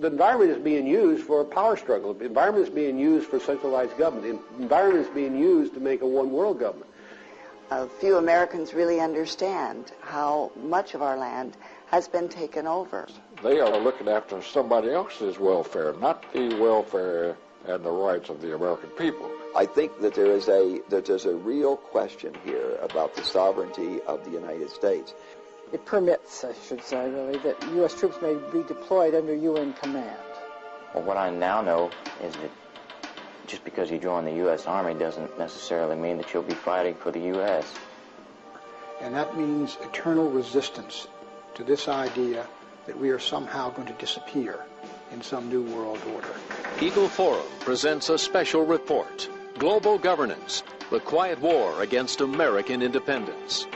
The environment is being used for a power struggle. The environment is being used for centralized government. The environment is being used to make a one-world government. Few Americans really understand how much of our land has been taken over. They are looking after somebody else's welfare, not the welfare and the rights of the American people. I think that there's a real question here about the sovereignty of the United States. It permits, I should say, really, that U.S. troops may be deployed under UN command. Well, what I now know is that just because you join the U.S. Army doesn't necessarily mean that you'll be fighting for the U.S. And that means eternal resistance to this idea that we are somehow going to disappear in some new world order. Eagle Forum presents a special report, Global Governance, the Quiet War Against American Independence.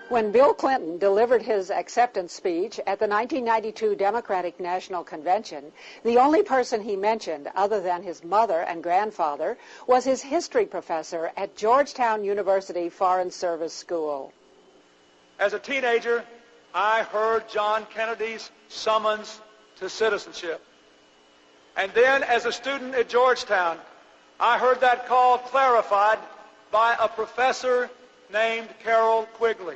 When Bill Clinton delivered his acceptance speech at the 1992 Democratic National Convention, the only person he mentioned, other than his mother and grandfather, was his history professor at Georgetown University Foreign Service School. As a teenager, I heard John Kennedy's summons to citizenship. And then, as a student at Georgetown, I heard that call clarified by a professor named Carroll Quigley.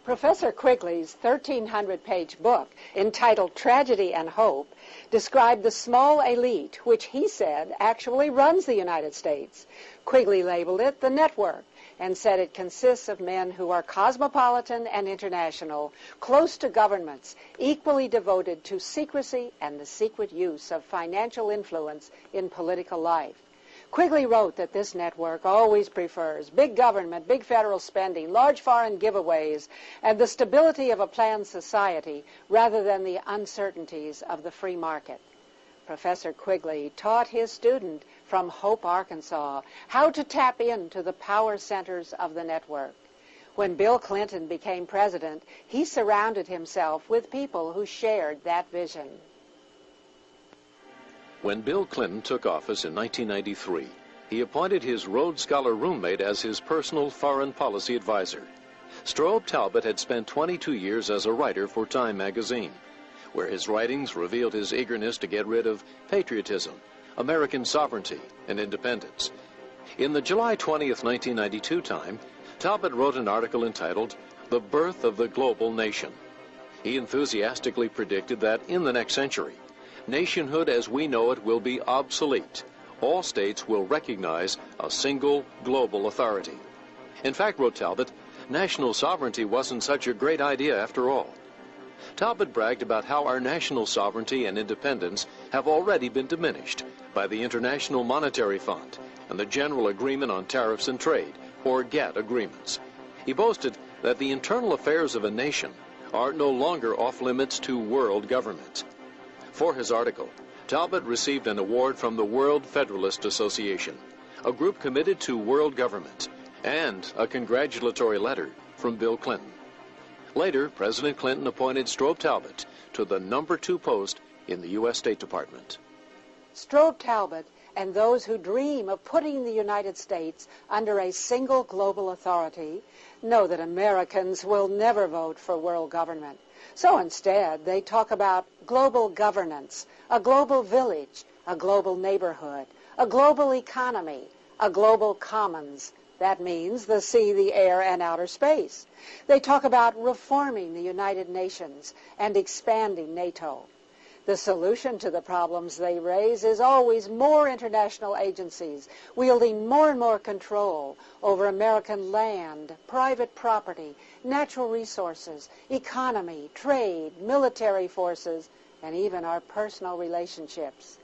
Professor Quigley's 1,300-page book, entitled Tragedy and Hope, described the small elite, which he said actually runs the United States. Quigley labeled it the network and said it consists of men who are cosmopolitan and international, close to governments, equally devoted to secrecy and the secret use of financial influence in political life. Quigley wrote that this network always prefers big government, big federal spending, large foreign giveaways, and the stability of a planned society rather than the uncertainties of the free market. Professor Quigley taught his student from Hope, Arkansas, how to tap into the power centers of the network. When Bill Clinton became president, he surrounded himself with people who shared that vision. When Bill Clinton took office in 1993, he appointed his Rhodes Scholar roommate as his personal foreign policy advisor. Strobe Talbott had spent 22 years as a writer for Time magazine, where his writings revealed his eagerness to get rid of patriotism, American sovereignty, and independence. In the July 20th, 1992 Time, Talbott wrote an article entitled The Birth of the Global Nation. He enthusiastically predicted that in the next century, nationhood as we know it will be obsolete. All states will recognize a single global authority. In fact, wrote Talbott, national sovereignty wasn't such a great idea after all. Talbott bragged about how our national sovereignty and independence have already been diminished by the International Monetary Fund and the General Agreement on Tariffs and Trade, or GATT agreements. He boasted that the internal affairs of a nation are no longer off limits to world government. For his article, Talbott received an award from the World Federalist Association, a group committed to world government, and a congratulatory letter from Bill Clinton. Later, President Clinton appointed Strobe Talbott to the #2 post in the U.S. State Department. Strobe Talbott and those who dream of putting the United States under a single global authority know that Americans will never vote for world government. So instead, they talk about global governance, a global village, a global neighborhood, a global economy, a global commons. That means the sea, the air, and outer space. They talk about reforming the United Nations and expanding Nato. The solution to the problems they raise is always more international agencies, wielding more and more control over American land, private property, natural resources, economy, trade, military forces, and even our personal relationships.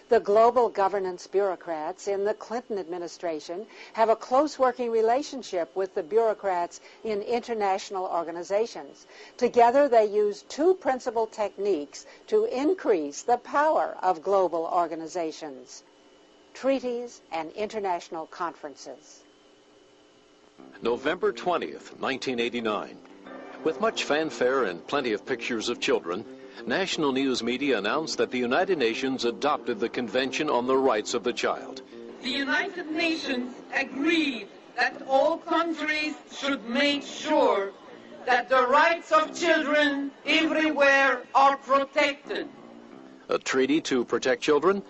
The global governance bureaucrats in the Clinton administration have a close working relationship with the bureaucrats in international organizations. Together, they use two principal techniques to increase the power of global organizations: treaties and international conferences. November 20th, 1989. With much fanfare and plenty of pictures of children, national news media announced that the United Nations adopted the Convention on the Rights of the Child. The United Nations agreed that all countries should make sure that the rights of children everywhere are protected. A treaty to protect children?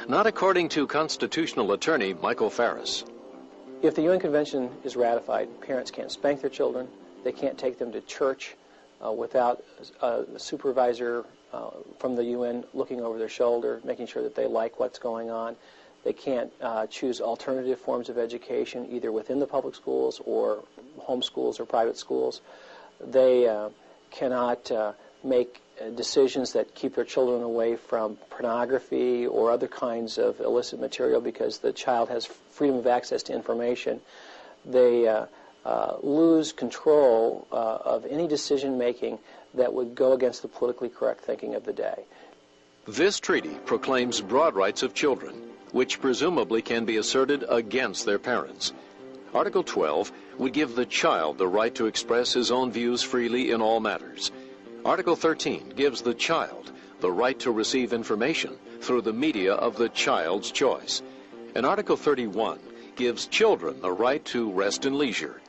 Not according to constitutional attorney Michael Farris. If the UN Convention is ratified, parents can't spank their children. They can't take them to church without a supervisor from the UN looking over their shoulder, making sure that they like what's going on. They can't choose alternative forms of education, either within the public schools or home schools or private schools. They cannot make decisions that keep their children away from pornography or other kinds of illicit material because the child has freedom of access to information. They lose control of any decision-making that would go against the politically correct thinking of the day. This treaty proclaims broad rights of children, which presumably can be asserted against their parents. Article 12 would give the child the right to express his own views freely in all matters. Article 13 gives the child the right to receive information through the media of the child's choice. And Article 31 gives children the right to rest and leisure.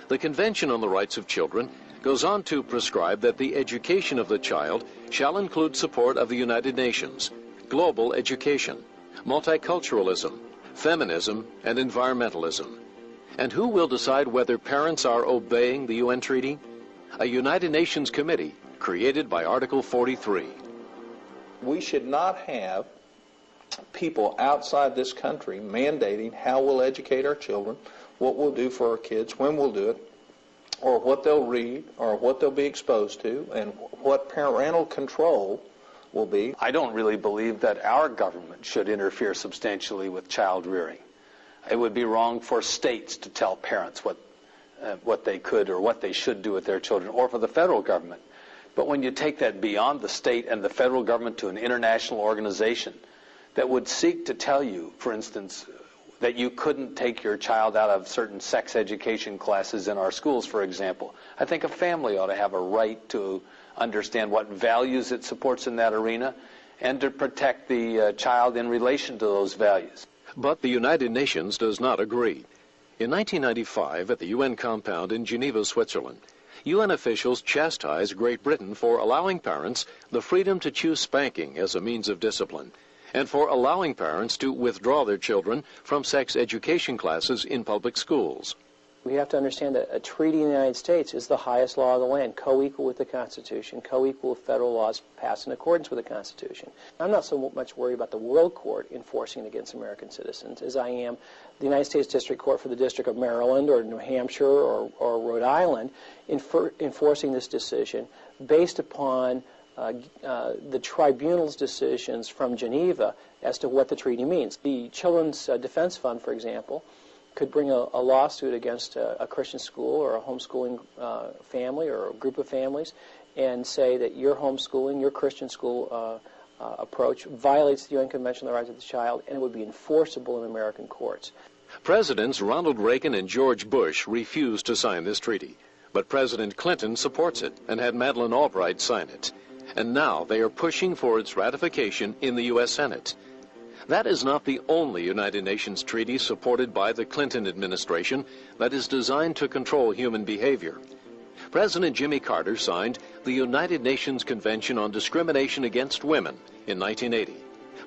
The Convention on the Rights of Children goes on to prescribe that the education of the child shall include support of the United Nations, global education, multiculturalism, feminism, and environmentalism. And who will decide whether parents are obeying the UN treaty? A United Nations committee created by Article 43. We should not have people outside this country mandating how we'll educate our children, what we'll do for our kids, when we'll do it, or what they'll read, or what they'll be exposed to, and what parental control will be. I don't really believe that our government should interfere substantially with child rearing. It would be wrong for states to tell parents what they could or what they should do with their children, or for the federal government. But when you take that beyond the state and the federal government to an international organization that would seek to tell you, for instance, that you couldn't take your child out of certain sex education classes in our schools, for example, I think a family ought to have a right to understand what values it supports in that arena and to protect the child in relation to those values. But the United Nations does not agree. In 1995, at the UN compound in Geneva, Switzerland, UN officials chastised Great Britain for allowing parents the freedom to choose spanking as a means of discipline, and for allowing parents to withdraw their children from sex education classes in public schools. We have to understand that a treaty in the United States is the highest law of the land, co-equal with the Constitution, co-equal with federal laws passed in accordance with the Constitution. I'm not so much worried about the World Court enforcing it against American citizens as I am the United States District Court for the District of Maryland or New Hampshire or Rhode Island enforcing this decision based upon the tribunal's decisions from Geneva as to what the treaty means. The Children's Defense Fund, for example, could bring a lawsuit against a Christian school or a homeschooling family or a group of families and say that your homeschooling, your Christian school approach violates the UN Convention on the Rights of the Child, and it would be enforceable in American courts. Presidents Ronald Reagan and George Bush refused to sign this treaty, but President Clinton supports it and had Madeleine Albright sign it. And now they are pushing for its ratification in the U.S. Senate. That is not the only United Nations treaty supported by the Clinton administration that is designed to control human behavior. President Jimmy Carter signed the United Nations Convention on Discrimination Against Women in 1980.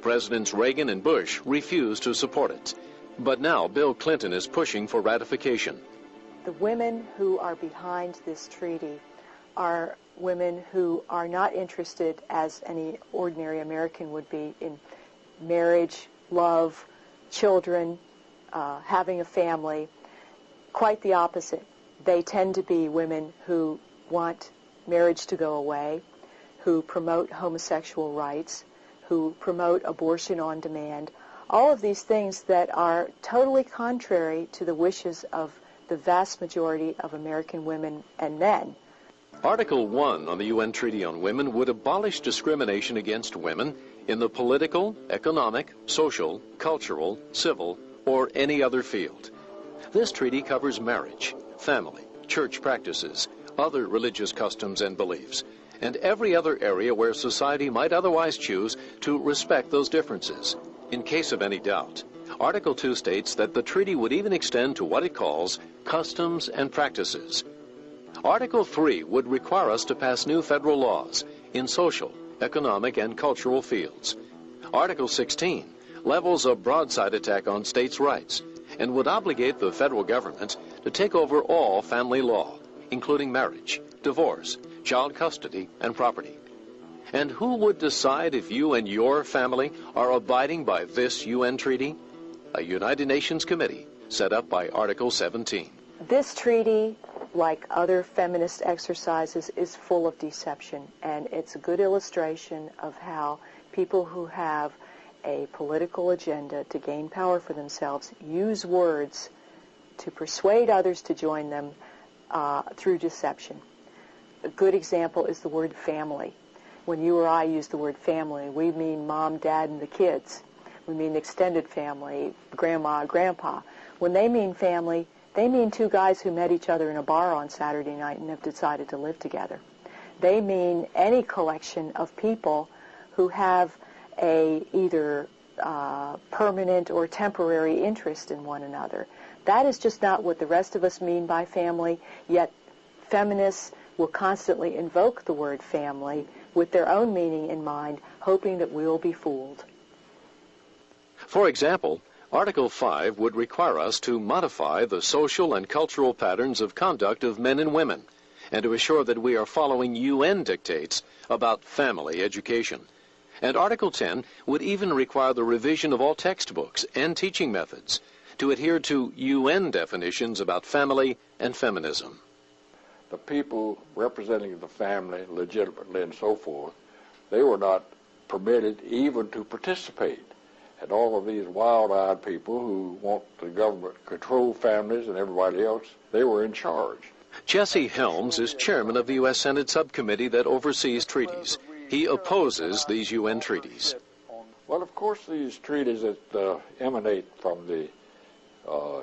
Presidents Reagan and Bush refused to support it. But now Bill Clinton is pushing for ratification. The women who are behind this treaty are women who are not interested, as any ordinary American would be, in marriage, love, children, having a family. Quite the opposite. They tend to be women who want marriage to go away, who promote homosexual rights, who promote abortion on demand, all of these things that are totally contrary to the wishes of the vast majority of American women and men. Article 1 on the UN Treaty on Women would abolish discrimination against women in the political, economic, social, cultural, civil, or any other field. This treaty covers marriage, family, church practices, other religious customs and beliefs, and every other area where society might otherwise choose to respect those differences. In case of any doubt, Article 2 states that the treaty would even extend to what it calls customs and practices. Article 3 would require us to pass new federal laws in social, economic, and cultural fields. Article 16 levels a broadside attack on states' rights and would obligate the federal government to take over all family law, including marriage, divorce, child custody, and property. And who would decide if you and your family are abiding by this UN treaty? A United Nations committee set up by Article 17. This treaty, like other feminist exercises, is full of deception, and it's a good illustration of how people who have a political agenda to gain power for themselves use words to persuade others to join them through deception. A good example is the word family. When you or I use the word family, we mean mom, dad, and the kids. We mean extended family, grandma, grandpa. When they mean family, they mean two guys who met each other in a bar on Saturday night and have decided to live together. They mean any collection of people who have a either permanent or temporary interest in one another. That is just not what the rest of us mean by family, yet feminists will constantly invoke the word family with their own meaning in mind, hoping that we'll be fooled. For example, Article 5 would require us to modify the social and cultural patterns of conduct of men and women, and to assure that we are following UN dictates about family education. And Article 10 would even require the revision of all textbooks and teaching methods to adhere to UN definitions about family and feminism. The people representing the family legitimately and so forth, they were not permitted even to participate. And all of these wild-eyed people who want the government to control families and everybody else, they were in charge. Jesse Helms is chairman of the U.S. Senate subcommittee that oversees treaties. He opposes these UN treaties. Well, of course, these treaties that emanate from the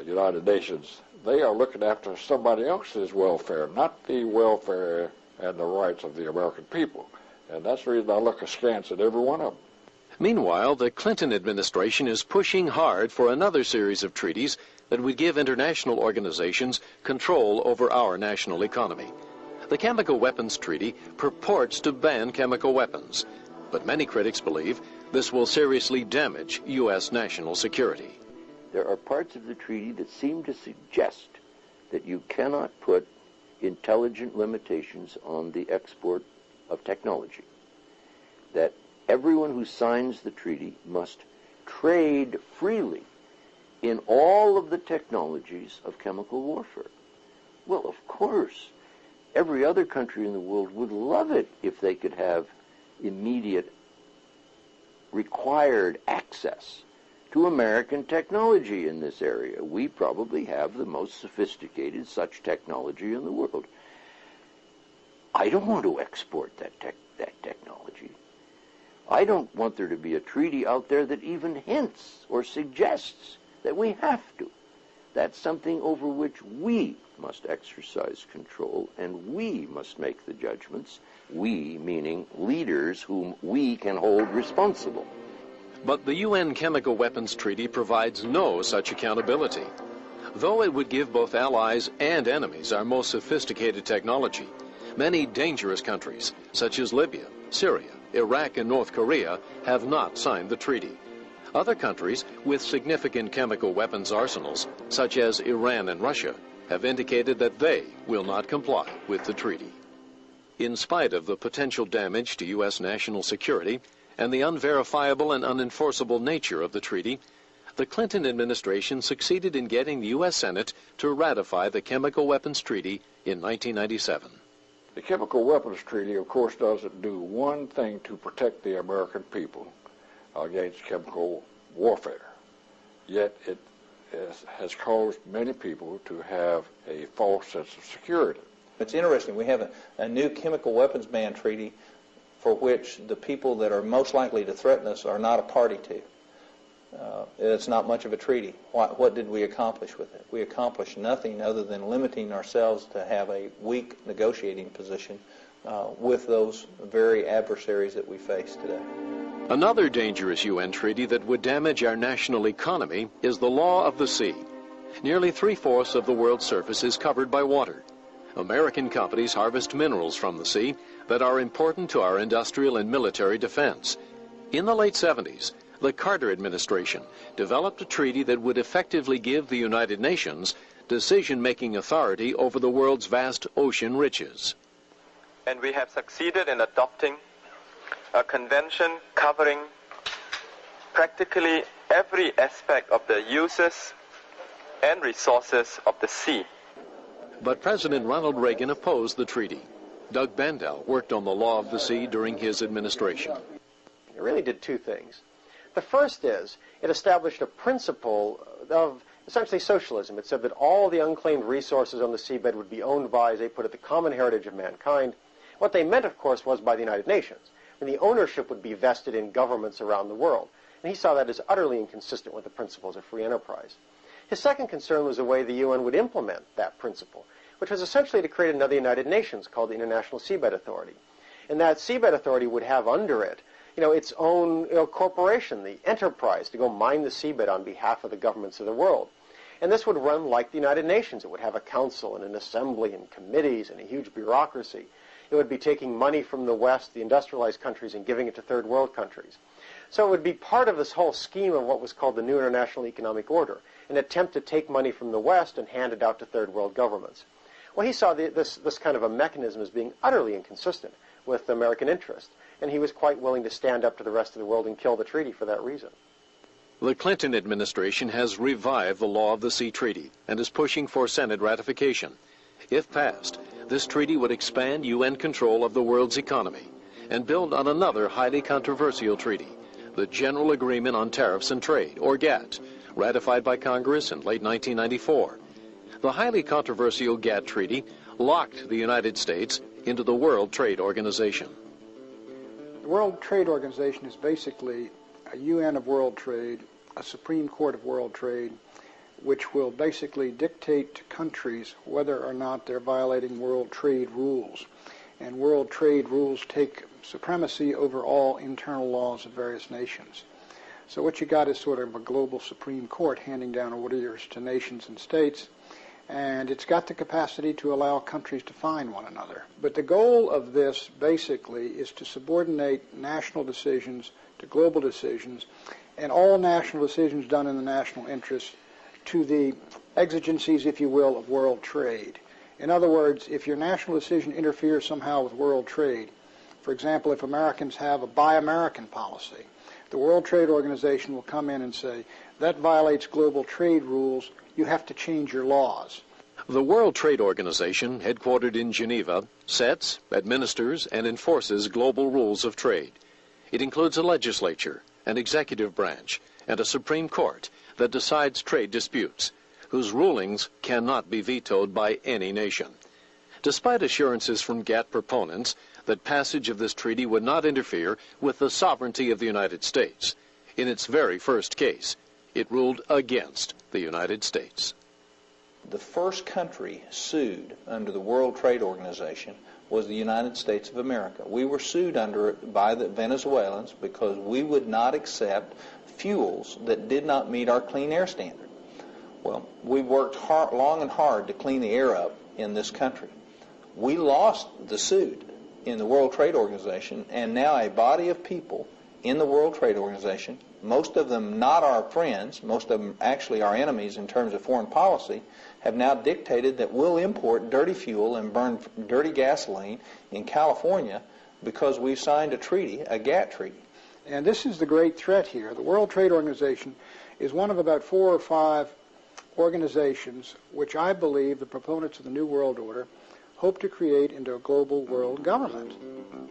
United Nations, they are looking after somebody else's welfare, not the welfare and the rights of the American people. And that's the reason I look askance at every one of them. Meanwhile, the Clinton administration is pushing hard for another series of treaties that would give international organizations control over our national economy. The Chemical Weapons Treaty purports to ban chemical weapons, but many critics believe this will seriously damage U.S. national security. There are parts of the treaty that seem to suggest that you cannot put intelligent limitations on the export of technology, that everyone who signs the treaty must trade freely in all of the technologies of chemical warfare. Well, of course, every other country in the world would love it if they could have immediate required access to American technology in this area. We probably have the most sophisticated such technology in the world. I don't want to export that technology. I don't want there to be a treaty out there that even hints or suggests that we have to. That's something over which we must exercise control, and we must make the judgments. We, meaning leaders whom we can hold responsible. But the UN Chemical Weapons Treaty provides no such accountability. Though it would give both allies and enemies our most sophisticated technology, many dangerous countries, such as Libya, Syria, Iraq, and North Korea, have not signed the treaty. Other countries with significant chemical weapons arsenals, such as Iran and Russia, have indicated that they will not comply with the treaty. In spite of the potential damage to U.S. national security and the unverifiable and unenforceable nature of the treaty, the Clinton administration succeeded in getting the U.S. Senate to ratify the Chemical Weapons Treaty in 1997. The Chemical Weapons Treaty, of course, doesn't do one thing to protect the American people against chemical warfare. Yet it has caused many people to have a false sense of security. It's interesting. We have a new chemical weapons ban treaty for which the people that are most likely to threaten us are not a party to. It's not much of a treaty. What did we accomplish with it? We accomplished nothing other than limiting ourselves to have a weak negotiating position with those very adversaries that we face today. Another dangerous UN treaty that would damage our national economy is the law of the sea. Nearly 3/4 of the world's surface is covered by water. American companies harvest minerals from the sea that are important to our industrial and military defense. In the late 70s, the Carter administration developed a treaty that would effectively give the United Nations decision-making authority over the world's vast ocean riches. And we have succeeded in adopting a convention covering practically every aspect of the uses and resources of the sea. But President Ronald Reagan opposed the treaty. Doug Bandel worked on the law of the sea during his administration. It really did two things. The first is it established a principle of essentially socialism. It said that all the unclaimed resources on the seabed would be owned by, as they put it, the common heritage of mankind. What they meant, of course, was by the United Nations. And the ownership would be vested in governments around the world. And he saw that as utterly inconsistent with the principles of free enterprise. His second concern was the way the UN would implement that principle, which was essentially to create another United Nations called the International Seabed Authority. And that seabed authority would have under it, its own corporation, the enterprise, to go mine the seabed on behalf of the governments of the world. And this would run like the United Nations. It would have a council and an assembly and committees and a huge bureaucracy. It would be taking money from the West, the industrialized countries, and giving it to third world countries. So it would be part of this whole scheme of what was called the New International Economic Order, an attempt to take money from the West and hand it out to third world governments. Well, he saw this kind of a mechanism as being utterly inconsistent with American interest, and he was quite willing to stand up to the rest of the world and kill the treaty for that reason. The Clinton administration has revived the Law of the Sea Treaty and is pushing for Senate ratification. If passed, this treaty would expand UN control of the world's economy and build on another highly controversial treaty, the General Agreement on Tariffs and Trade, or GATT, ratified by Congress in late 1994. The highly controversial GATT treaty locked the United States into the World Trade Organization. The World Trade Organization is basically a UN of world trade, a Supreme Court of world trade, which will basically dictate to countries whether or not they're violating world trade rules. And world trade rules take supremacy over all internal laws of various nations. So what you got is sort of a global Supreme Court handing down orders to nations and states, and it's got the capacity to allow countries to fine one another. But the goal of this basically is to subordinate national decisions to global decisions, and all national decisions done in the national interest to the exigencies, if you will, of world trade. In other words, if your national decision interferes somehow with world trade, for example, if Americans have a Buy American policy, the World Trade Organization will come in and say, that violates global trade rules, you have to change your laws. The World Trade Organization, headquartered in Geneva, sets, administers, and enforces global rules of trade. It includes a legislature, an executive branch, and a Supreme Court that decides trade disputes, whose rulings cannot be vetoed by any nation. Despite assurances from GATT proponents that passage of this treaty would not interfere with the sovereignty of the United States, in its very first case, it ruled against the United States. The first country sued under the World Trade Organization was the United States of America. We were sued under it by the Venezuelans because we would not accept fuels that did not meet our clean air standard. Well, we worked long and hard to clean the air up in this country. We lost the suit in the World Trade Organization, and now a body of people in the World Trade Organization, most of them not our friends, most of them actually our enemies in terms of foreign policy, have now dictated that we'll import dirty fuel and burn dirty gasoline in California because we've signed a treaty, a GATT treaty. And this is the great threat here. The World Trade Organization is one of about 4 or 5 organizations which I believe the proponents of the New World Order hope to create into a global world government.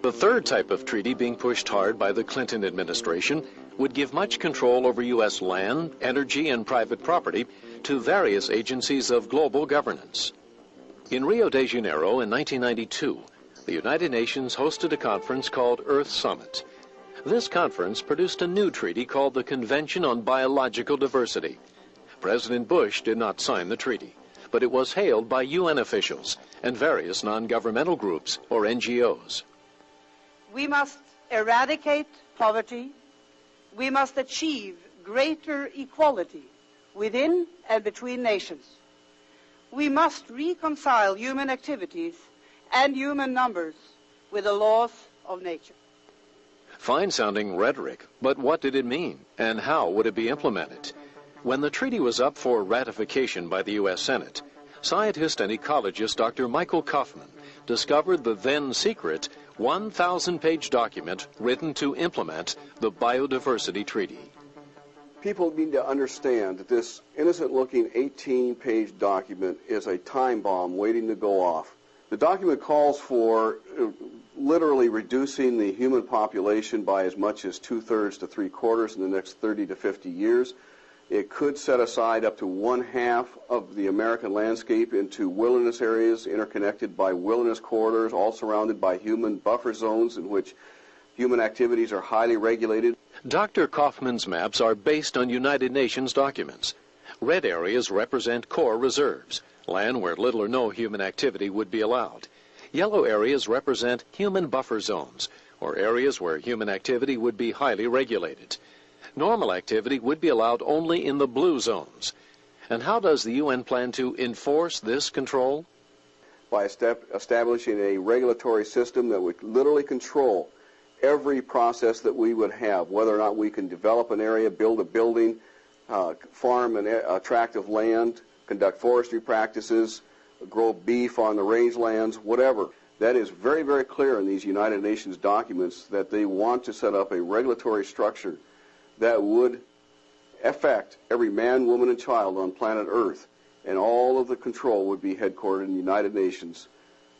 The third type of treaty being pushed hard by the Clinton administration would give much control over U.S. land, energy, and private property to various agencies of global governance. In Rio de Janeiro in 1992, the United Nations hosted a conference called Earth Summit. This conference produced a new treaty called the Convention on Biological Diversity. President Bush did not sign the treaty, but it was hailed by UN officials and various non-governmental groups, or NGOs. We must eradicate poverty. We must achieve greater equality within and between nations. we must reconcile human activities and human numbers with the laws of nature. Fine-sounding rhetoric, but what did it mean, and how would it be implemented? When the treaty was up for ratification by the U.S. Senate, scientist and ecologist Dr. Michael Kaufman discovered the then-secret 1,000-page document written to implement the Biodiversity Treaty. People need to understand that this innocent-looking 18-page document is a time bomb waiting to go off. The document calls for literally reducing the human population by as much as 2/3 to 3/4 in the next 30 to 50 years. It could set aside up to 1/2 of the American landscape into wilderness areas interconnected by wilderness corridors, all surrounded by human buffer zones in which human activities are highly regulated. Dr. Kaufman's maps are based on United Nations documents. Red areas represent core reserves, land where little or no human activity would be allowed. Yellow areas represent human buffer zones, or areas where human activity would be highly regulated. Normal activity would be allowed only in the blue zones. And how does the UN plan to enforce this control? By establishing a regulatory system that would literally control every process that we would have, whether or not we can develop an area, build a building, farm a tract of land, conduct forestry practices, grow beef on the rangelands, whatever. That is very, very clear in these United Nations documents that they want to set up a regulatory structure that would affect every man, woman, and child on planet Earth, and all of the control would be headquartered in the United Nations.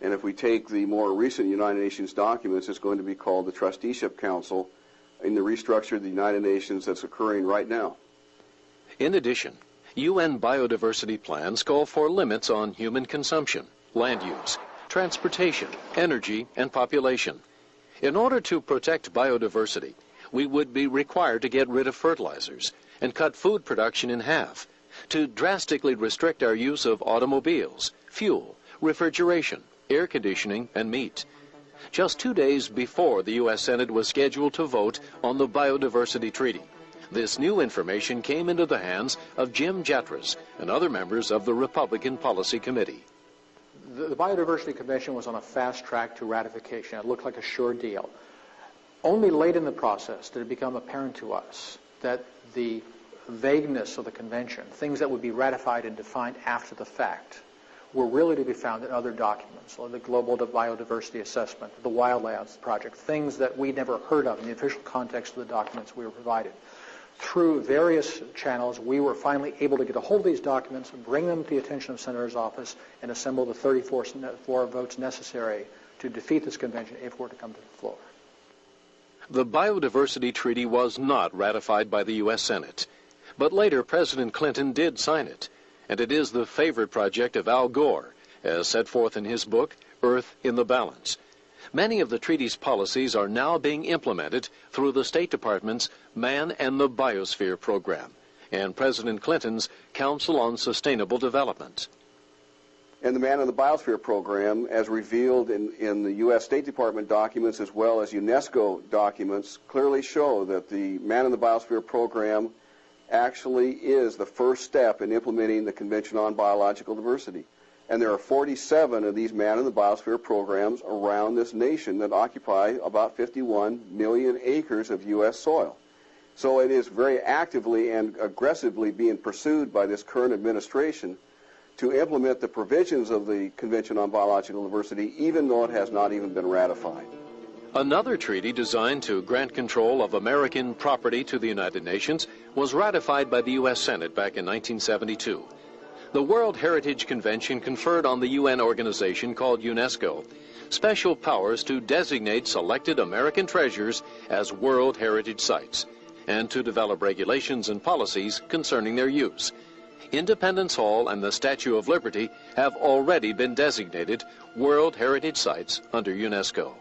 And if we take the more recent United Nations documents, it's going to be called the Trusteeship Council in the restructure of the United Nations that's occurring right now. In addition, UN biodiversity plans call for limits on human consumption, land use, transportation, energy, and population. In order to protect biodiversity, we would be required to get rid of fertilizers and cut food production in half, to drastically restrict our use of automobiles, fuel, refrigeration, air conditioning, and meat. Just 2 days before the U.S. Senate was scheduled to vote on the Biodiversity Treaty, this new information came into the hands of Jim Jatras and other members of the Republican Policy Committee. The Biodiversity Convention was on a fast track to ratification. It looked like a sure deal. Only late in the process did it become apparent to us that the vagueness of the convention, things that would be ratified and defined after the fact, were really to be found in other documents, like the Global Biodiversity Assessment, the Wildlands Project, things that we never heard of in the official context of the documents we were provided. Through various channels, we were finally able to get a hold of these documents, bring them to the attention of the Senator's office, and assemble the 34 votes necessary to defeat this convention if it were to come to the floor. The Biodiversity Treaty was not ratified by the U.S. Senate, but later President Clinton did sign it, and it is the favorite project of Al Gore, as set forth in his book, Earth in the Balance. Many of the treaty's policies are now being implemented through the State Department's Man and the Biosphere program and President Clinton's Council on Sustainable Development. And the Man and the Biosphere program, as revealed in the U.S. State Department documents as well as UNESCO documents, clearly show that the Man and the Biosphere program actually is the first step in implementing the Convention on Biological Diversity. And there are 47 of these Man and the Biosphere programs around this nation that occupy about 51 million acres of U.S. soil. So it is very actively and aggressively being pursued by this current administration to implement the provisions of the Convention on Biological Diversity, even though it has not even been ratified. Another treaty designed to grant control of American property to the United Nations was ratified by the U.S. Senate back in 1972. The World Heritage Convention conferred on the UN organization called UNESCO special powers to designate selected American treasures as World Heritage Sites and to develop regulations and policies concerning their use. Independence Hall and the Statue of Liberty have already been designated World Heritage Sites under UNESCO.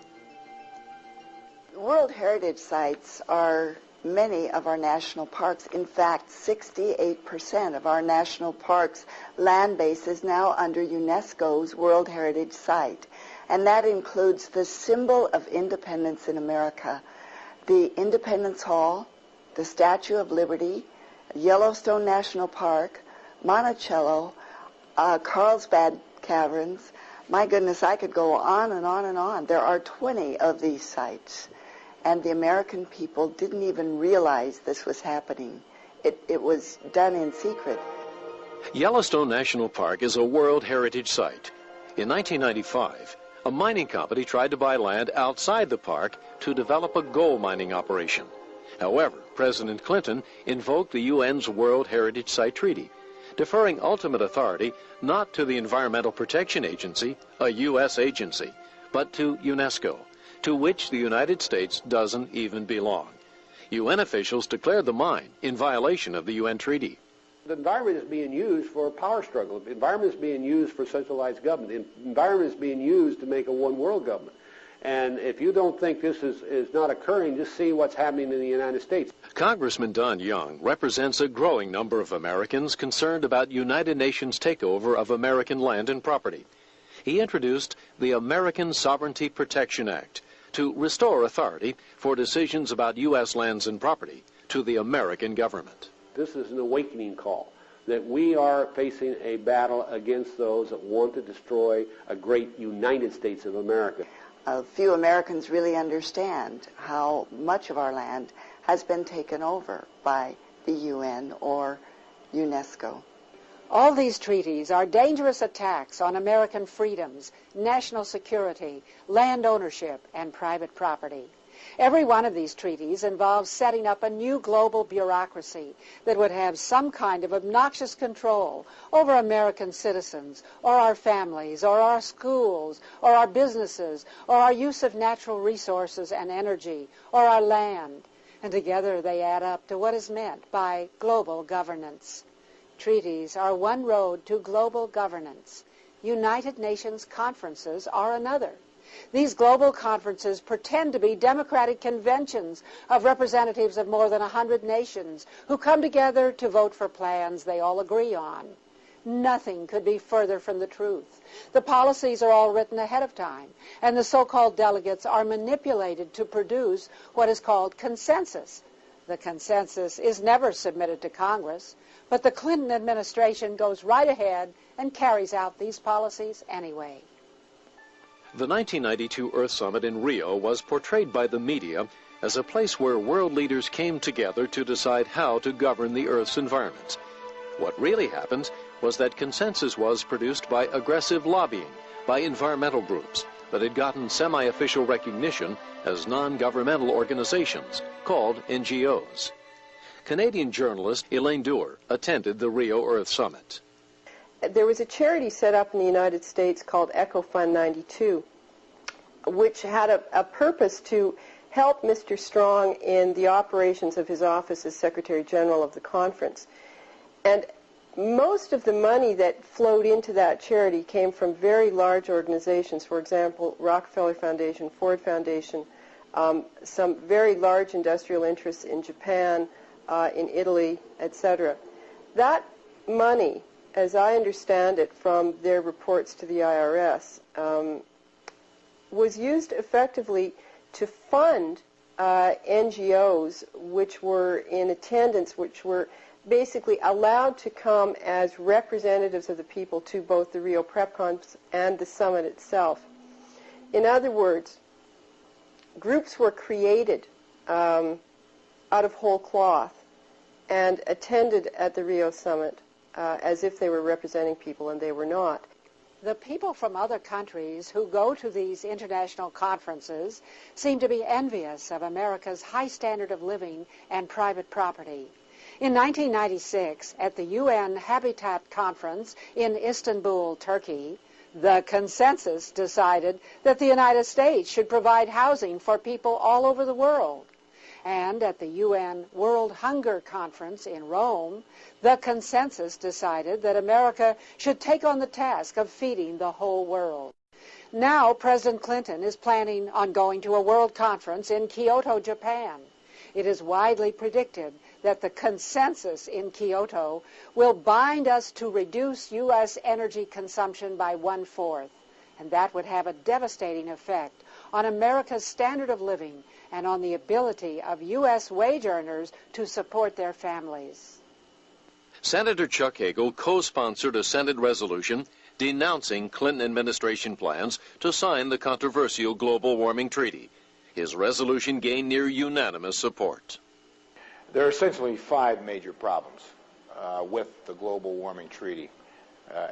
World Heritage Sites are many of our national parks. In fact, 68% of our national parks land base is now under UNESCO's World Heritage Site. And that includes the symbol of independence in America, the Independence Hall, the Statue of Liberty, Yellowstone National Park, Monticello, Carlsbad Caverns. My goodness, I could go on and on and on. There are 20 of these sites, and the American people didn't even realize this was happening. It was done in secret. Yellowstone National Park is a World Heritage Site. In 1995, a mining company tried to buy land outside the park to develop a gold mining operation. However, President Clinton invoked the UN's World Heritage Site Treaty, deferring ultimate authority not to the Environmental Protection Agency, a U.S. agency, but to UNESCO, to which the United States doesn't even belong. UN officials declared the mine in violation of the UN treaty. The environment is being used for a power struggle. The environment is being used for centralized government. The environment is being used to make a one-world government. And if you don't think this is not occurring, just see what's happening in the United States. Congressman Don Young represents a growing number of Americans concerned about United Nations takeover of American land and property. He introduced the American Sovereignty Protection Act to restore authority for decisions about U.S. lands and property to the American government. This is an awakening call that we are facing a battle against those that want to destroy a great United States of America. Few Americans really understand how much of our land has been taken over by the UN or UNESCO. All these treaties are dangerous attacks on American freedoms, national security, land ownership, and private property. Every one of these treaties involves setting up a new global bureaucracy that would have some kind of obnoxious control over American citizens, or our families, or our schools, or our businesses, or our use of natural resources and energy, or our land. And together they add up to what is meant by global governance. Treaties are one road to global governance. United Nations conferences are another. These global conferences pretend to be democratic conventions of representatives of more than 100 nations who come together to vote for plans they all agree on. Nothing could be further from the truth. The policies are all written ahead of time, and the so-called delegates are manipulated to produce what is called consensus. The consensus is never submitted to Congress, but the Clinton administration goes right ahead and carries out these policies anyway. The 1992 Earth Summit in Rio was portrayed by the media as a place where world leaders came together to decide how to govern the Earth's environment. What really happened was that consensus was produced by aggressive lobbying by environmental groups that had gotten semi-official recognition as non-governmental organizations called NGOs. Canadian journalist Elaine Dewar attended the Rio Earth Summit. There was a charity set up in the United States called Echo Fund 92, which had a purpose to help Mr. Strong in the operations of his office as Secretary General of the conference. And most of the money that flowed into that charity came from very large organizations, for example, Rockefeller Foundation, Ford Foundation, some very large industrial interests in Japan, in Italy, etc. That money, as I understand it from their reports to the IRS, was used effectively to fund NGOs which were in attendance, which were basically allowed to come as representatives of the people to both the Rio Prep Conference and the summit itself. In other words, groups were created out of whole cloth and attended at the Rio Summit as if they were representing people, and they were not. The people from other countries who go to these international conferences seem to be envious of America's high standard of living and private property. In 1996, at the UN Habitat Conference in Istanbul, Turkey, the consensus decided that the United States should provide housing for people all over the world. And at the UN World Hunger Conference in Rome, the consensus decided that America should take on the task of feeding the whole world. Now, President Clinton is planning on going to a world conference in Kyoto, Japan. It is widely predicted that the consensus in Kyoto will bind us to reduce U.S. energy consumption by 1/4, and that would have a devastating effect on America's standard of living and on the ability of U.S. wage earners to support their families. Senator Chuck Hagel co-sponsored a Senate resolution denouncing Clinton administration plans to sign the controversial global warming treaty. His resolution gained near unanimous support. There are essentially 5 major problems with the global warming treaty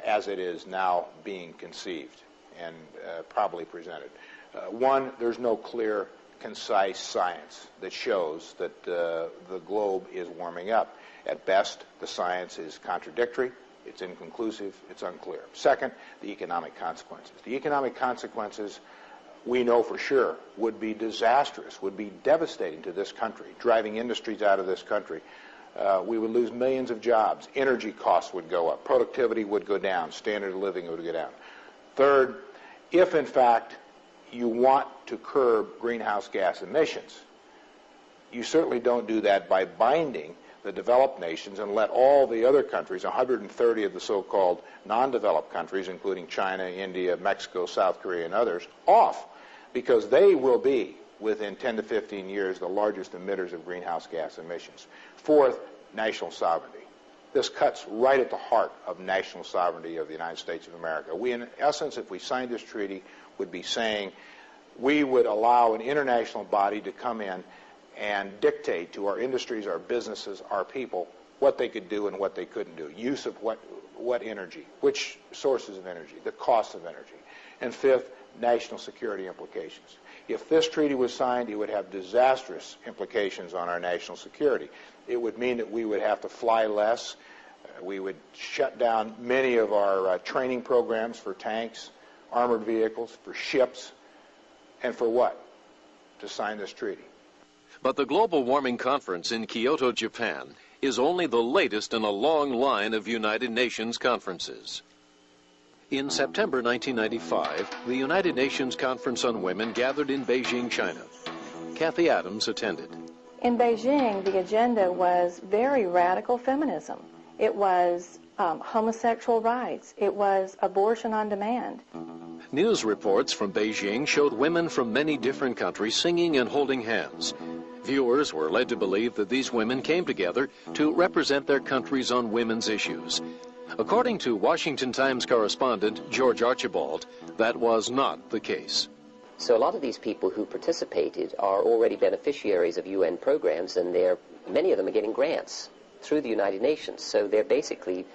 as it is now being conceived and probably presented. One, there's no clear, concise science that shows that the globe is warming up. At best, the science is contradictory, it's inconclusive, it's unclear. Second, the economic consequences. The economic consequences, we know for sure, would be disastrous, would be devastating to this country, driving industries out of this country. We would lose millions of jobs. Energy costs would go up. Productivity would go down. Standard of living would go down. Third, if in fact you want to curb greenhouse gas emissions, you certainly don't do that by binding the developed nations and let all the other countries, 130 of the so-called non-developed countries, including China, India, Mexico, South Korea, and others, off, because they will be, within 10 to 15 years, the largest emitters of greenhouse gas emissions. Fourth, national sovereignty. This cuts right at the heart of national sovereignty of the United States of America. We, in essence, if we signed this treaty, would be saying we would allow an international body to come in and dictate to our industries, our businesses, our people, what they could do and what they couldn't do. Use of what energy, which sources of energy, the cost of energy. And fifth, national security implications. If this treaty was signed, it would have disastrous implications on our national security. It would mean that we would have to fly less. We would shut down many of our training programs for tanks, armored vehicles, for ships, and for what? To sign this treaty. But the Global Warming Conference in Kyoto, Japan, is only the latest in a long line of United Nations conferences. In September 1995, the United Nations Conference on Women gathered in Beijing, China. Kathy Adams attended. In Beijing, the agenda was very radical feminism. It was homosexual rights. It was abortion on demand. News reports from Beijing showed women from many different countries singing and holding hands. Viewers were led to believe that these women came together to represent their countries on women's issues. According to Washington Times correspondent George Archibald, that was not the case. So a lot of these people who participated are already beneficiaries of UN programs, and many of them are getting grants through the United Nations. So they're basically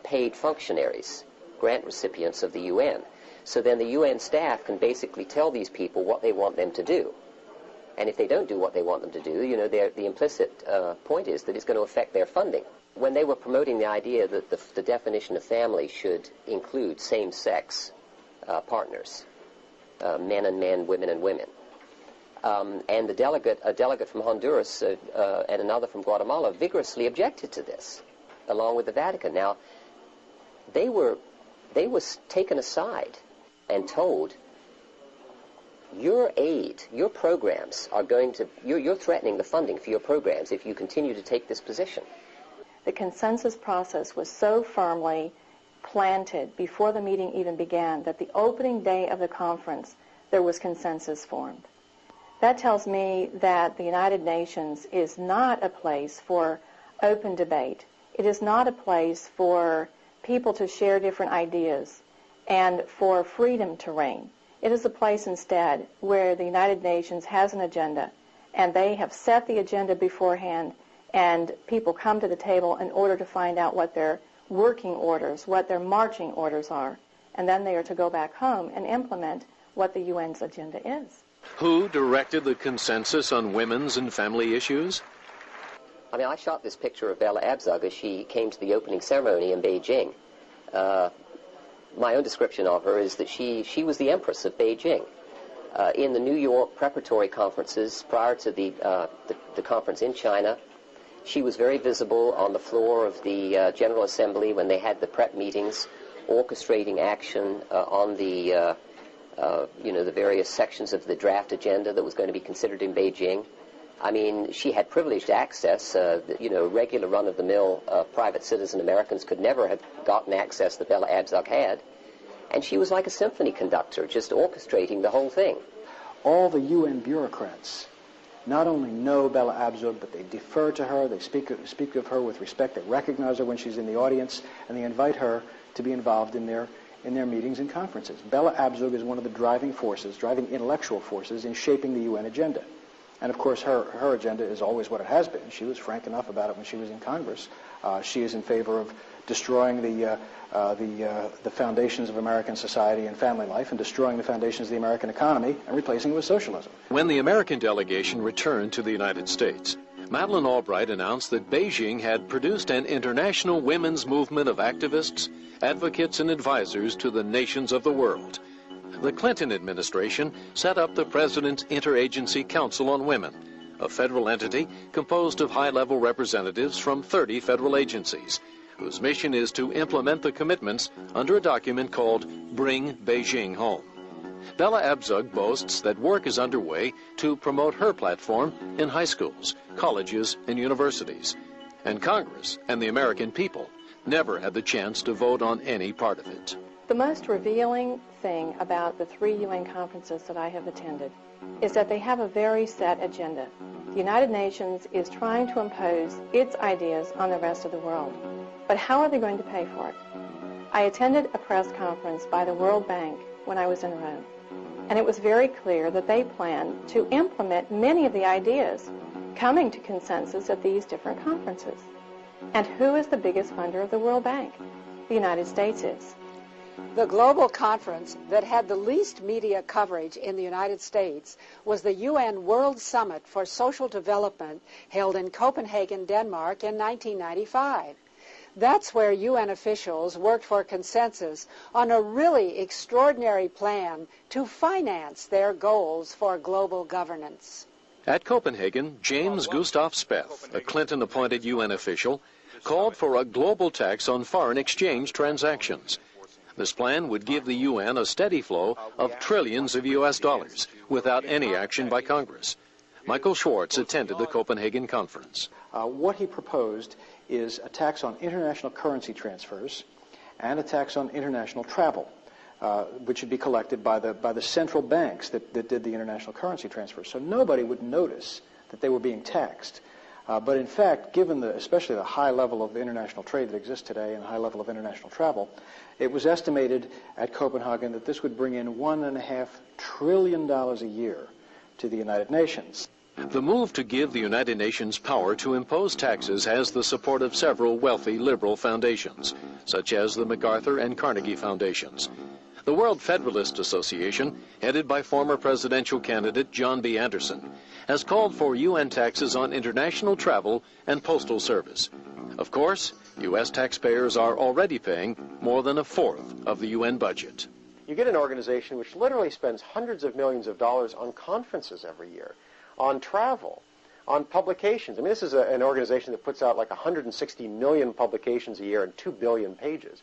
paid functionaries, grant recipients of the UN. So then the UN staff can basically tell these people what they want them to do. And if they don't do what they want them to do, you know, the implicit point is that it's going to affect their funding. When they were promoting the idea that the definition of family should include same-sex partners, men and men, women and women, and a delegate from Honduras and another from Guatemala vigorously objected to this, along with the Vatican. Now, they were taken aside and told, your aid, your programs are going to, you're threatening the funding for your programs if you continue to take this position. The consensus process was so firmly planted before the meeting even began that the opening day of the conference there was consensus formed. That tells me that the United Nations is not a place for open debate. It is not a place for people to share different ideas and for freedom to reign. It is a place instead where the United Nations has an agenda, and they have set the agenda beforehand, and people come to the table in order to find out what their working orders, what their marching orders are, and then they are to go back home and implement what the UN's agenda is. Who directed the consensus on women's and family issues? I mean, I shot this picture of Bella Abzug as she came to the opening ceremony in Beijing. My own description of her is that she was the Empress of Beijing. In the New York preparatory conferences prior to the conference in China, she was very visible on the floor of the General Assembly when they had the prep meetings, orchestrating action on the the various sections of the draft agenda that was going to be considered in Beijing. I mean, she had privileged access. Regular run-of-the-mill private citizen Americans could never have gotten access that Bella Abzug had. And she was like a symphony conductor, just orchestrating the whole thing. All the UN bureaucrats not only know Bella Abzug, but they defer to her, they speak of her with respect, they recognize her when she's in the audience, and they invite her to be involved in their meetings and conferences. Bella Abzug is one of the driving intellectual forces in shaping the UN agenda. And of course, her agenda is always what it has been. She was frank enough about it when she was in Congress. She is in favor of destroying the foundations of American society and family life and destroying the foundations of the American economy and replacing it with socialism. When the American delegation returned to the United States, Madeleine Albright announced that Beijing had produced an international women's movement of activists, advocates, and advisors to the nations of the world. The Clinton administration set up the President's Interagency Council on Women, a federal entity composed of high-level representatives from 30 federal agencies, whose mission is to implement the commitments under a document called Bring Beijing Home. Bella Abzug boasts that work is underway to promote her platform in high schools, colleges, and universities. And Congress and the American people never had the chance to vote on any part of it. The most revealing thing about the 3 UN conferences that I have attended is that they have a very set agenda. The United Nations is trying to impose its ideas on the rest of the world. But how are they going to pay for it? I attended a press conference by the World Bank when I was in Rome, and it was very clear that they plan to implement many of the ideas coming to consensus at these different conferences. And who is the biggest funder of the World Bank? The United States is. The global conference that had the least media coverage in the United States was the UN World Summit for Social Development held in Copenhagen, Denmark in 1995. That's where UN officials worked for consensus on a really extraordinary plan to finance their goals for global governance. At Copenhagen, James Gustav Speth, a Clinton-appointed UN official, called for a global tax on foreign exchange transactions. This plan would give the UN a steady flow of trillions of US dollars without any action by Congress. Michael Schwartz attended the Copenhagen conference. What he proposed is a tax on international currency transfers and a tax on international travel, which would be collected by the central banks that did the international currency transfers. So nobody would notice that they were being taxed. But in fact, given especially the high level of international trade that exists today and high level of international travel, it was estimated at Copenhagen that this would bring in $1.5 trillion a year to the United Nations. The move to give the United Nations power to impose taxes has the support of several wealthy liberal foundations, such as the MacArthur and Carnegie Foundations. The World Federalist Association, headed by former presidential candidate John B. Anderson, has called for UN taxes on international travel and postal service. Of course, U.S. taxpayers are already paying more than 1/4 of the UN budget. You get an organization which literally spends hundreds of millions of dollars on conferences every year, on travel, on publications. I mean, this is an organization that puts out like 160 million publications a year and 2 billion pages.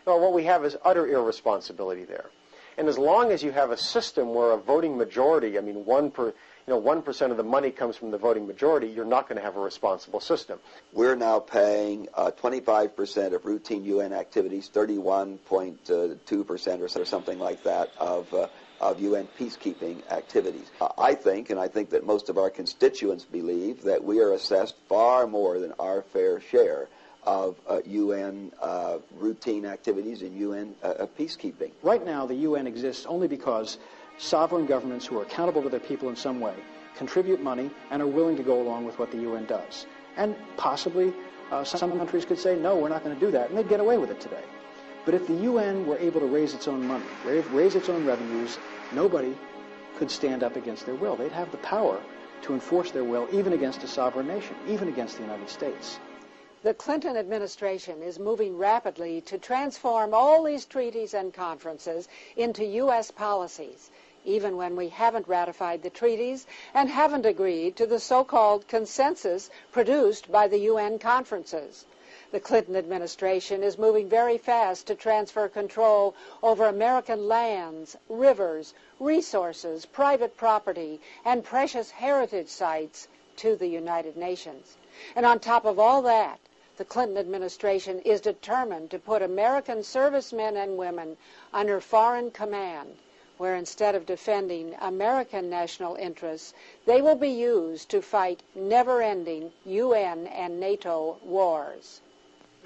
Well, what we have is utter irresponsibility there. And as long as you have a system where a voting majority, I mean, 1% of the money comes from the voting majority, you're not going to have a responsible system. We're now paying 25% of routine UN activities, 31.2% or something like that of UN peacekeeping activities. I think that most of our constituents believe that we are assessed far more than our fair share of UN routine activities and UN peacekeeping. Right now, the UN exists only because sovereign governments who are accountable to their people in some way contribute money and are willing to go along with what the UN does. And possibly some countries could say, no, we're not going to do that, and they'd get away with it today. But if the UN were able to raise its own money, raise its own revenues, nobody could stand up against their will. They'd have the power to enforce their will even against a sovereign nation, even against the United States. The Clinton administration is moving rapidly to transform all these treaties and conferences into U.S. policies, even when we haven't ratified the treaties and haven't agreed to the so-called consensus produced by the UN conferences. The Clinton administration is moving very fast to transfer control over American lands, rivers, resources, private property, and precious heritage sites to the United Nations. And on top of all that, the Clinton administration is determined to put American servicemen and women under foreign command, where instead of defending American national interests, they will be used to fight never-ending UN and NATO wars.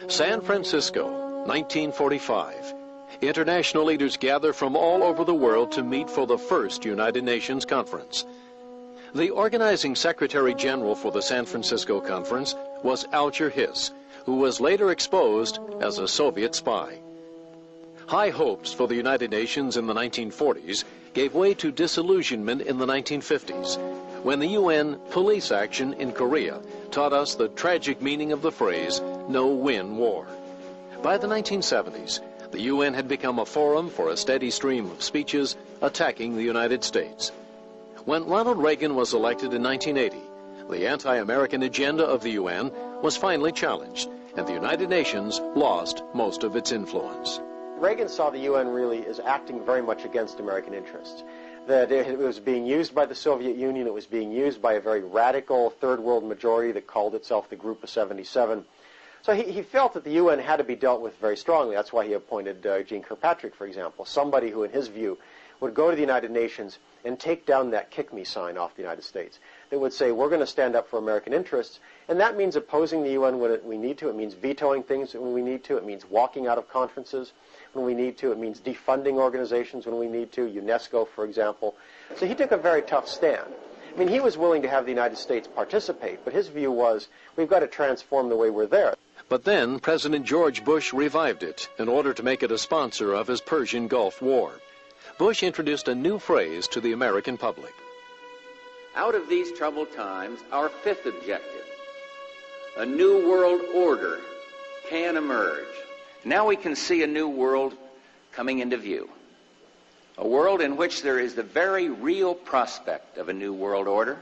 San Francisco, 1945. International leaders gather from all over the world to meet for the first United Nations conference. The organizing Secretary General for the San Francisco Conference was Alger Hiss, who was later exposed as a Soviet spy. High hopes for the United Nations in the 1940s gave way to disillusionment in the 1950s, when the UN police action in Korea taught us the tragic meaning of the phrase, no-win war. By the 1970s, the UN had become a forum for a steady stream of speeches attacking the United States. When Ronald Reagan was elected in 1980, the anti-American agenda of the UN was finally challenged, and the United Nations lost most of its influence. Reagan saw the UN really as acting very much against American interests. That it was being used by the Soviet Union, it was being used by a very radical third world majority that called itself the Group of 77. So he felt that the UN had to be dealt with very strongly. That's why he appointed Jeane Kirkpatrick, for example, somebody who, in his view, would go to the United Nations and take down that kick me sign off the United States. That would say, we're going to stand up for American interests, and that means opposing the UN when we need to. It means vetoing things when we need to. It means walking out of conferences when we need to. It means defunding organizations when we need to, UNESCO, for example. So he took a very tough stand. I mean, he was willing to have the United States participate, but his view was, we've got to transform the way we're there. But then President George Bush revived it in order to make it a sponsor of his Persian Gulf War. Bush introduced a new phrase to the American public. Out of these troubled times, our fifth objective, a new world order, can emerge. Now we can see a new world coming into view. A world in which there is the very real prospect of a new world order.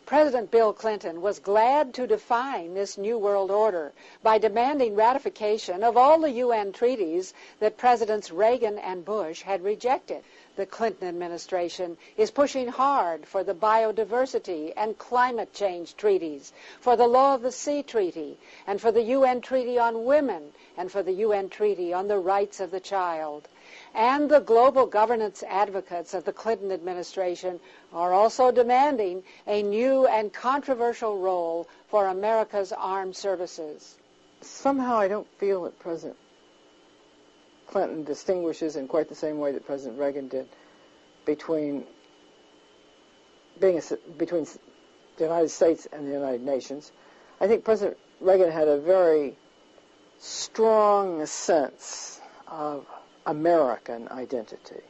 President Bill Clinton was glad to define this new world order by demanding ratification of all the UN treaties that Presidents Reagan and Bush had rejected. The Clinton administration is pushing hard for the Biodiversity and Climate Change treaties, for the Law of the Sea Treaty, and for the UN Treaty on Women, and for the UN Treaty on the Rights of the Child. And the global governance advocates of the Clinton administration are also demanding a new and controversial role for America's armed services. Somehow I don't feel that President Clinton distinguishes in quite the same way that President Reagan did between the United States and the United Nations. I think President Reagan had a very strong sense of American identity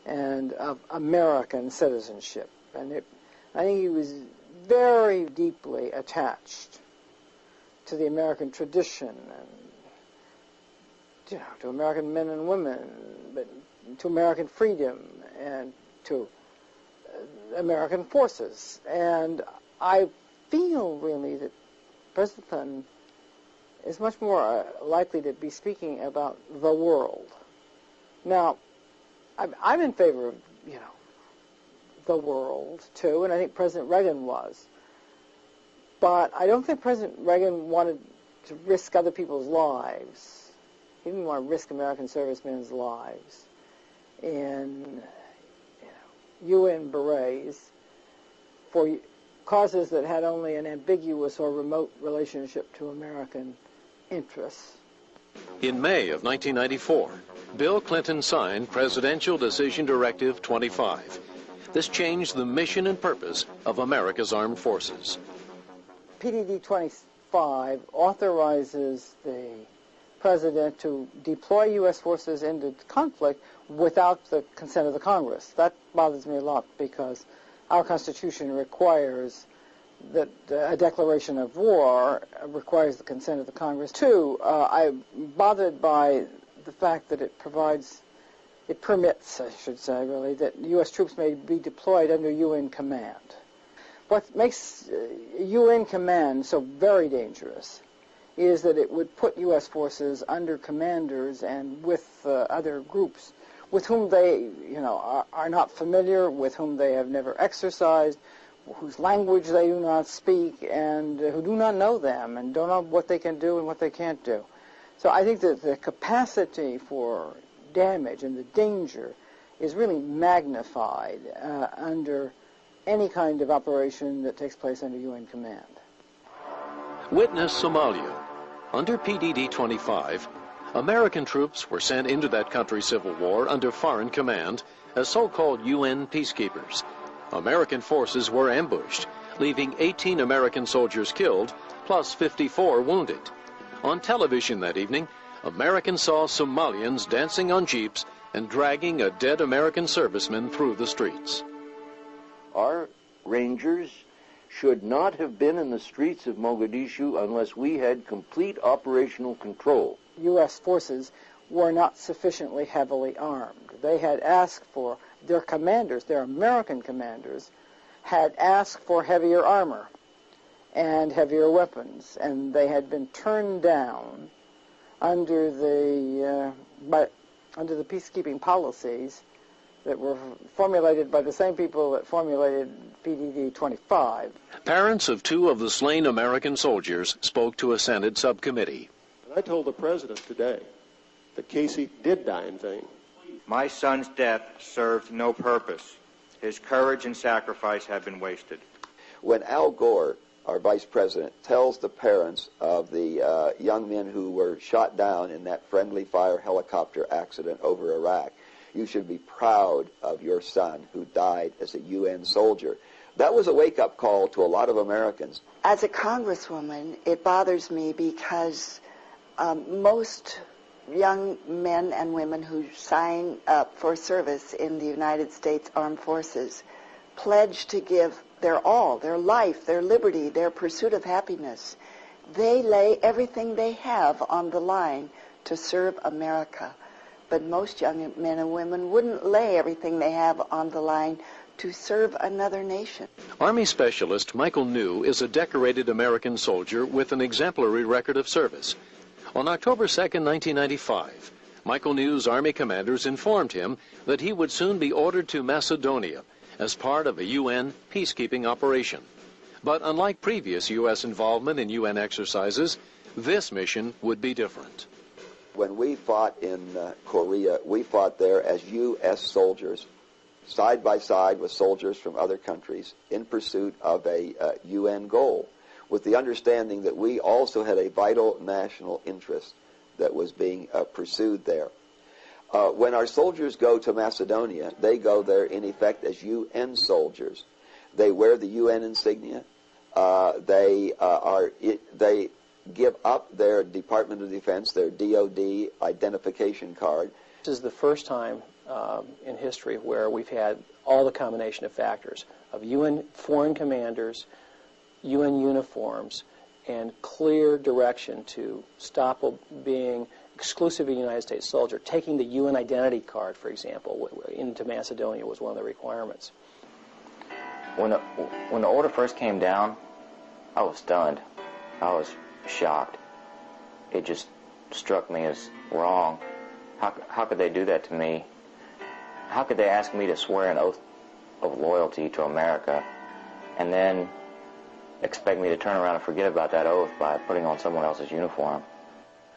and of American citizenship. And I think he was very deeply attached to the American tradition and to American men and women, but to American freedom and to American forces. And I feel really that President Clinton is much more likely to be speaking about the world. Now, I'm in favor of, the world, too, and I think President Reagan was. But I don't think President Reagan wanted to risk other people's lives. He didn't want to risk American servicemen's lives in UN berets for causes that had only an ambiguous or remote relationship to American interests. In May of 1994, Bill Clinton signed Presidential Decision Directive 25. This changed the mission and purpose of America's armed forces. PDD 25 authorizes the President to deploy U.S. forces into conflict without the consent of the Congress. That bothers me a lot because our Constitution requires that a declaration of war requires the consent of the Congress. Two, I'm bothered by the fact that it permits, I should say, really, that U.S. troops may be deployed under UN command. What makes UN command so very dangerous is that it would put U.S. forces under commanders and with other groups with whom they, are not familiar, with whom they have never exercised, whose language they do not speak, and who do not know them and don't know what they can do and what they can't do. So I think that the capacity for damage and the danger is really magnified under any kind of operation that takes place under UN command. Witness Somalia. Under PDD-25, American troops were sent into that country's civil war under foreign command as so-called UN peacekeepers. American forces were ambushed, leaving 18 American soldiers killed, plus 54 wounded. On television that evening, Americans saw Somalians dancing on jeeps and dragging a dead American serviceman through the streets. Our Rangers should not have been in the streets of Mogadishu unless we had complete operational control. U.S. forces were not sufficiently heavily armed. They had asked for, their commanders, their American commanders, had asked for heavier armor and heavier weapons, and they had been turned down under the peacekeeping policies that were formulated by the same people that formulated PDD-25. Parents of 2 of the slain American soldiers spoke to a Senate subcommittee. I told the president today that Casey did die in vain. My son's death served no purpose. His courage and sacrifice have been wasted. When Al Gore, our vice president, tells the parents of the young men who were shot down in that friendly fire helicopter accident over Iraq, you should be proud of your son who died as a UN soldier. That was a wake-up call to a lot of Americans. As a congresswoman, it bothers me because most young men and women who sign up for service in the United States Armed Forces pledge to give their all, their life, their liberty, their pursuit of happiness. They lay everything they have on the line to serve America. But most young men and women wouldn't lay everything they have on the line to serve another nation. Army Specialist Michael New is a decorated American soldier with an exemplary record of service. On October 2, 1995, Michael New's Army commanders informed him that he would soon be ordered to Macedonia as part of a UN peacekeeping operation. But unlike previous U.S. involvement in UN exercises, this mission would be different. When we fought in Korea, we fought there as U.S. soldiers, side by side with soldiers from other countries, in pursuit of a UN goal, with the understanding that we also had a vital national interest that was being pursued there. When our soldiers go to Macedonia, they go there in effect as UN soldiers. They wear the UN insignia. They give up their Department of Defense, their DOD identification card. This is the first time in history where we've had all the combination of factors of UN foreign commanders, UN uniforms, and clear direction to stop being exclusively a United States soldier. Taking the UN identity card, for example, into Macedonia was one of the requirements. When the order first came down, I was stunned. I was shocked. It just struck me as wrong. How could they do that to me? How could they ask me to swear an oath of loyalty to America and then expect me to turn around and forget about that oath by putting on someone else's uniform?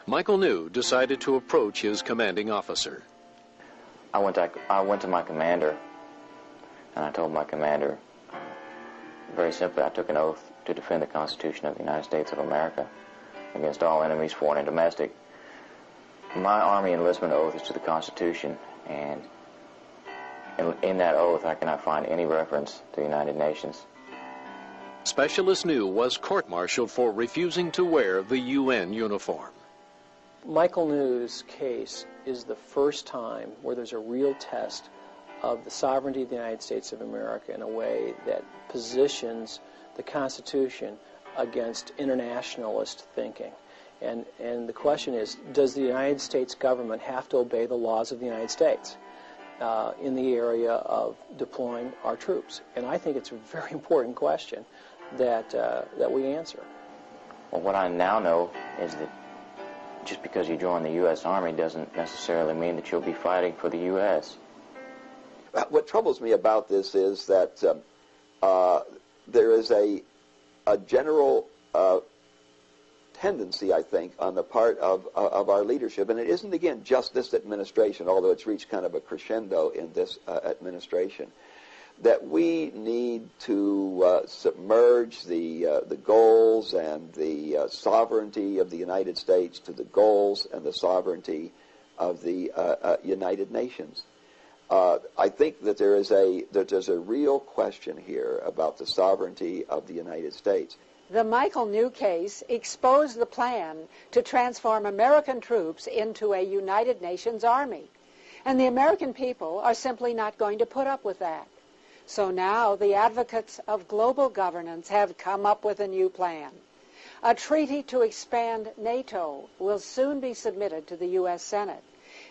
Michael New decided to approach his commanding officer. I went to my commander, and I told my commander, very simply, I took an oath to defend the Constitution of the United States of America against all enemies, foreign and domestic. My Army enlistment oath is to the Constitution, and in that oath I cannot find any reference to the United Nations. Specialist New was court-martialed for refusing to wear the UN uniform. Michael New's case is the first time where there's a real test of the sovereignty of the United States of America in a way that positions the Constitution against internationalist thinking. And the question is, does the United States government have to obey the laws of the United States in the area of deploying our troops? And I think it's a very important question that we answer. Well, what I now know is that just because you join the U.S. Army doesn't necessarily mean that you'll be fighting for the U.S. What troubles me about this is that there is a general tendency, I think, on the part of our leadership, and it isn't, again, just this administration, although it's reached kind of a crescendo in this administration, that we need to submerge the goals and the sovereignty of the United States to the goals and the sovereignty of the United Nations. I think that there's a real question here about the sovereignty of the United States. The Michael New case exposed the plan to transform American troops into a United Nations army. And the American people are simply not going to put up with that. So now the advocates of global governance have come up with a new plan. A treaty to expand NATO will soon be submitted to the U.S. Senate.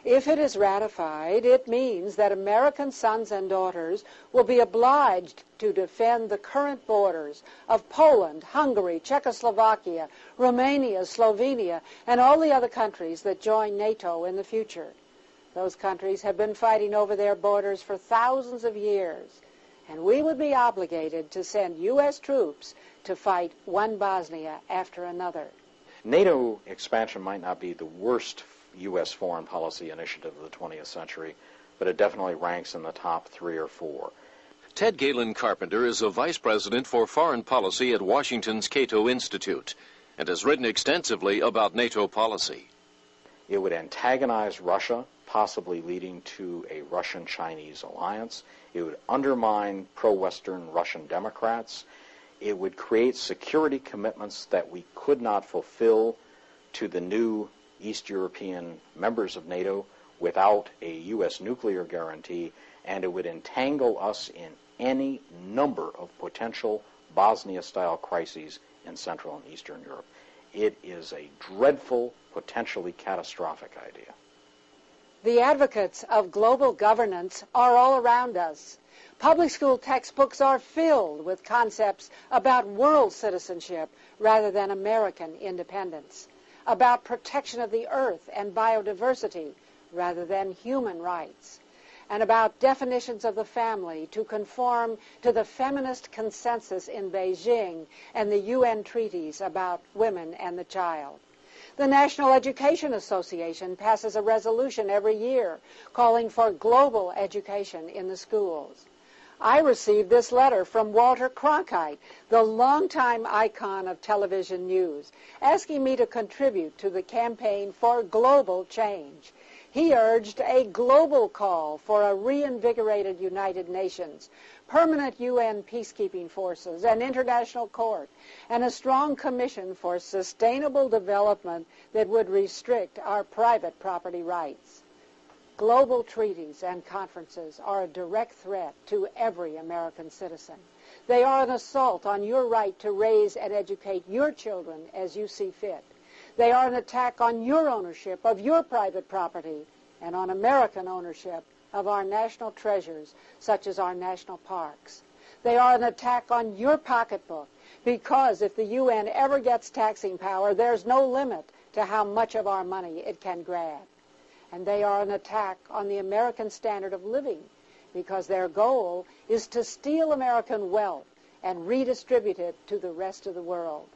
If it is ratified, it means that American sons and daughters will be obliged to defend the current borders of Poland, Hungary, Czechoslovakia, Romania, Slovenia, and all the other countries that join NATO in the future. Those countries have been fighting over their borders for thousands of years, and we would be obligated to send U.S. troops to fight one Bosnia after another. NATO expansion might not be the worst U.S. foreign policy initiative of the 20th century, but it definitely ranks in the top 3 or 4. Ted Galen Carpenter is a vice president for foreign policy at Washington's Cato Institute and has written extensively about NATO policy. It would antagonize Russia, possibly leading to a Russian-Chinese alliance. It would undermine pro-Western Russian Democrats. It would create security commitments that we could not fulfill to the new East European members of NATO without a U.S. nuclear guarantee, and it would entangle us in any number of potential Bosnia-style crises in Central and Eastern Europe. It is a dreadful, potentially catastrophic idea. The advocates of global governance are all around us. Public school textbooks are filled with concepts about world citizenship rather than American independence, about protection of the earth and biodiversity rather than human rights, and about definitions of the family to conform to the feminist consensus in Beijing and the UN treaties about women and the child. The National Education Association passes a resolution every year calling for global education in the schools. I received this letter from Walter Cronkite, the longtime icon of television news, asking me to contribute to the campaign for global change. He urged a global call for a reinvigorated United Nations, permanent UN peacekeeping forces, an international court, and a strong commission for sustainable development that would restrict our private property rights. Global treaties and conferences are a direct threat to every American citizen. They are an assault on your right to raise and educate your children as you see fit. They are an attack on your ownership of your private property and on American ownership of our national treasures, such as our national parks. They are an attack on your pocketbook, because if the UN ever gets taxing power, there's no limit to how much of our money it can grab. And they are an attack on the American standard of living, because their goal is to steal American wealth and redistribute it to the rest of the world.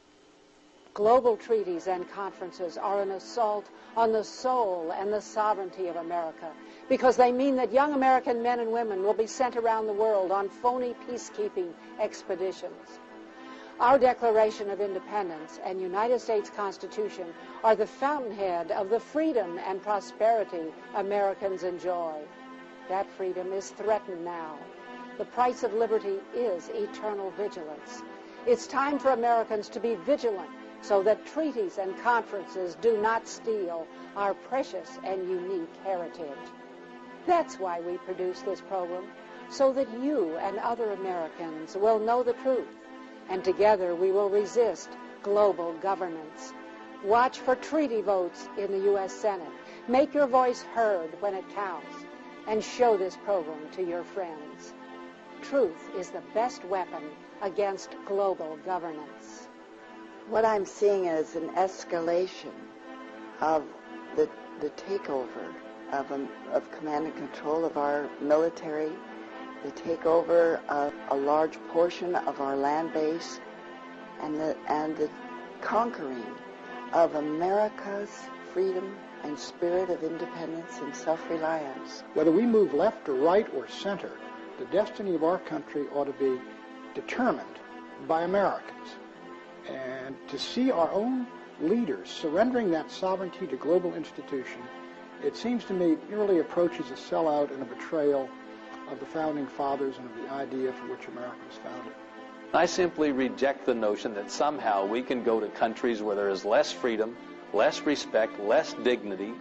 Global treaties and conferences are an assault on the soul and the sovereignty of America, because they mean that young American men and women will be sent around the world on phony peacekeeping expeditions. Our Declaration of Independence and United States Constitution are the fountainhead of the freedom and prosperity Americans enjoy. That freedom is threatened now. The price of liberty is eternal vigilance. It's time for Americans to be vigilant so that treaties and conferences do not steal our precious and unique heritage. That's why we produce this program, so that you and other Americans will know the truth, and together we will resist global governance. Watch for treaty votes in the U.S. Senate. Make your voice heard when it counts, and show this program to your friends. Truth is the best weapon against global governance. What I'm seeing is an escalation of the takeover of command and control of our military, the takeover of a large portion of our land base, and the conquering of America's freedom and spirit of independence and self-reliance. Whether we move left or right or center, the destiny of our country ought to be determined by Americans. And to see our own leaders surrendering that sovereignty to global institution, it seems to me really approaches a sellout and a betrayal of the Founding Fathers and of the idea for which America was founded. I simply reject the notion that somehow we can go to countries where there is less freedom, less respect, less dignity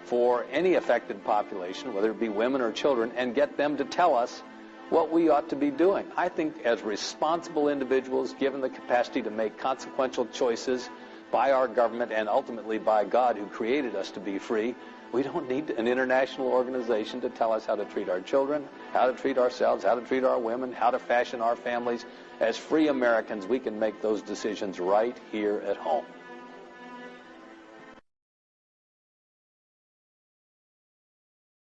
for any affected population, whether it be women or children, and get them to tell us what we ought to be doing. I think as responsible individuals, given the capacity to make consequential choices by our government and ultimately by God who created us to be free, we don't need an international organization to tell us how to treat our children, how to treat ourselves, how to treat our women, how to fashion our families. As free Americans, we can make those decisions right here at home.